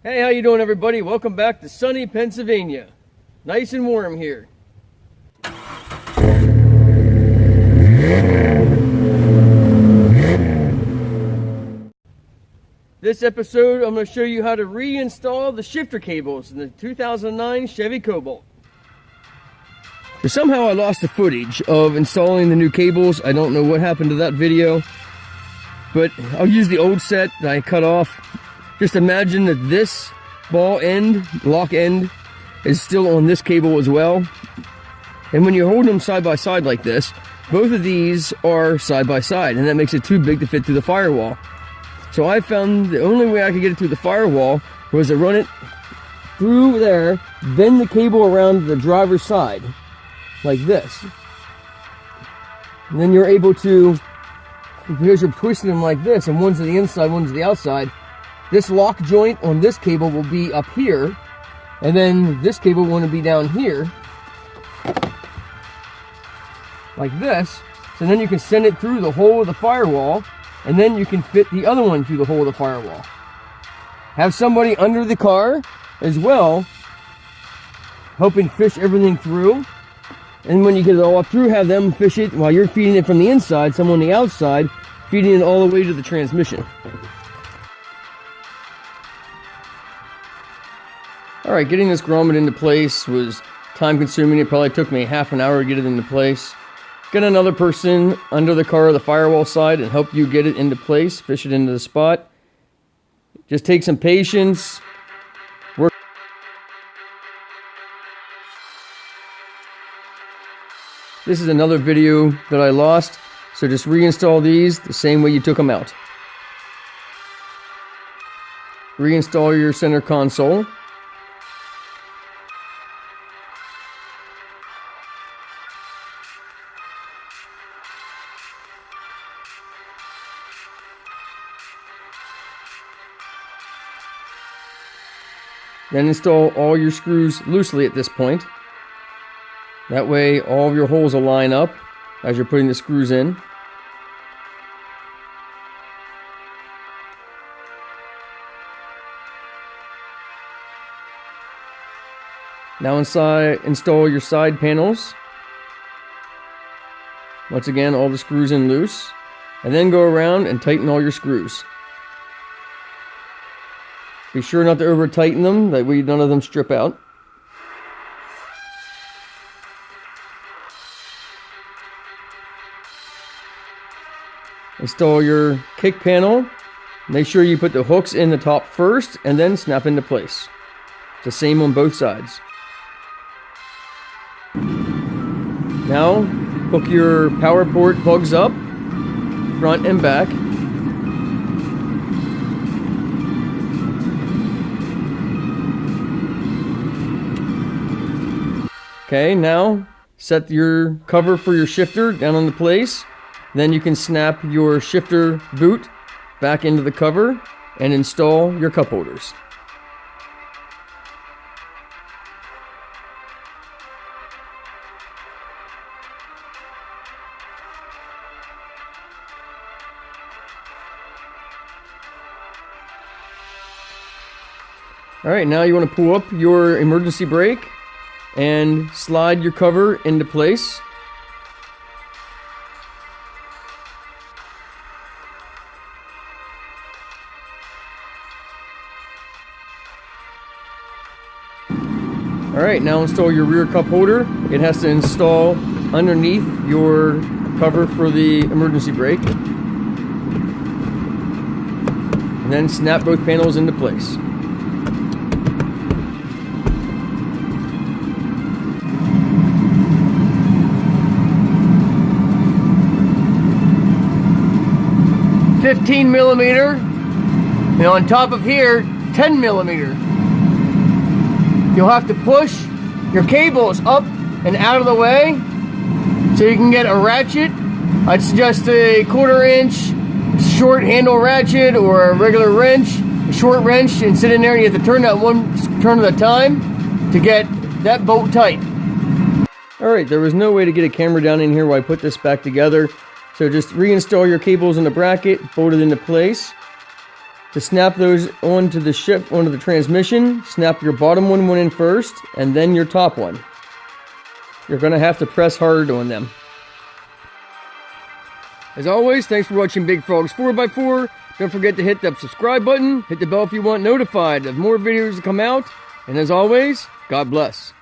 Hey, how you doing, everybody? Welcome back to sunny Pennsylvania. Nice and warm here. This episode, I'm going to show you how to reinstall the shifter cables in the 2009 Chevy Cobalt. So somehow I lost the footage of installing the new cables. I don't know what happened to that video, but I'll use the old set that I cut off. Just imagine that this ball end, lock end, is still on this cable as well. And when you're holding them side by side like this, both of these are side by side, and that makes it too big to fit through the firewall. So I found the only way I could get it through the firewall was to run it through there, bend the cable around the driver's side, like this. And then you're able to, because you're twisting them like this, and one's to the inside, one's to the outside, this lock joint on this cable will be up here, and then this cable will be down here, like this. So then you can send it through the hole of the firewall, and then you can fit the other one through the hole of the firewall. Have somebody under the car as well, helping fish everything through. And when you get it all up through, have them fish it while you're feeding it from the inside, someone on the outside, feeding it all the way to the transmission. Alright, getting this grommet into place was time consuming. It probably took me half an hour to get it into place. Get another person under the car or the firewall side and help you get it into place, fish it into the spot. Just take some patience. Work. This is another video that I lost, so just reinstall these the same way you took them out. Reinstall your center console. Then install all your screws loosely at this point. That way all of your holes will line up as you're putting the screws in. Now install your side panels. Once again, all the screws in loose. And then go around and tighten all your screws. Be sure not to over tighten them, that way none of them strip out. Install your kick panel. Make sure you put the hooks in the top first and then snap into place. It's the same on both sides. Now hook your power port plugs up, front and back. Okay, now set your cover for your shifter down on the place. Then you can snap your shifter boot back into the cover and install your cup holders. Alright, now you want to pull up your emergency brake and slide your cover into place. Alright, now install your rear cup holder. It has to install underneath your cover for the emergency brake. And then snap both panels into place. $15mm, and on top of here, 10mm. You'll have to push your cables up and out of the way so you can get a ratchet. I'd suggest a 1/4 inch short handle ratchet or a regular wrench, a short wrench, and sit in there and you have to turn that one turn at a time to get that bolt tight. Alright, there was no way to get a camera down in here while I put this back together. So just reinstall your cables in the bracket, bolt it into place. To snap those onto the transmission, snap your bottom one in first, and then your top one. You're going to have to press hard on them. As always, thanks for watching Big Frog's 4x4. Don't forget to hit that subscribe button, hit the bell if you want notified of more videos to come out, and as always, God bless.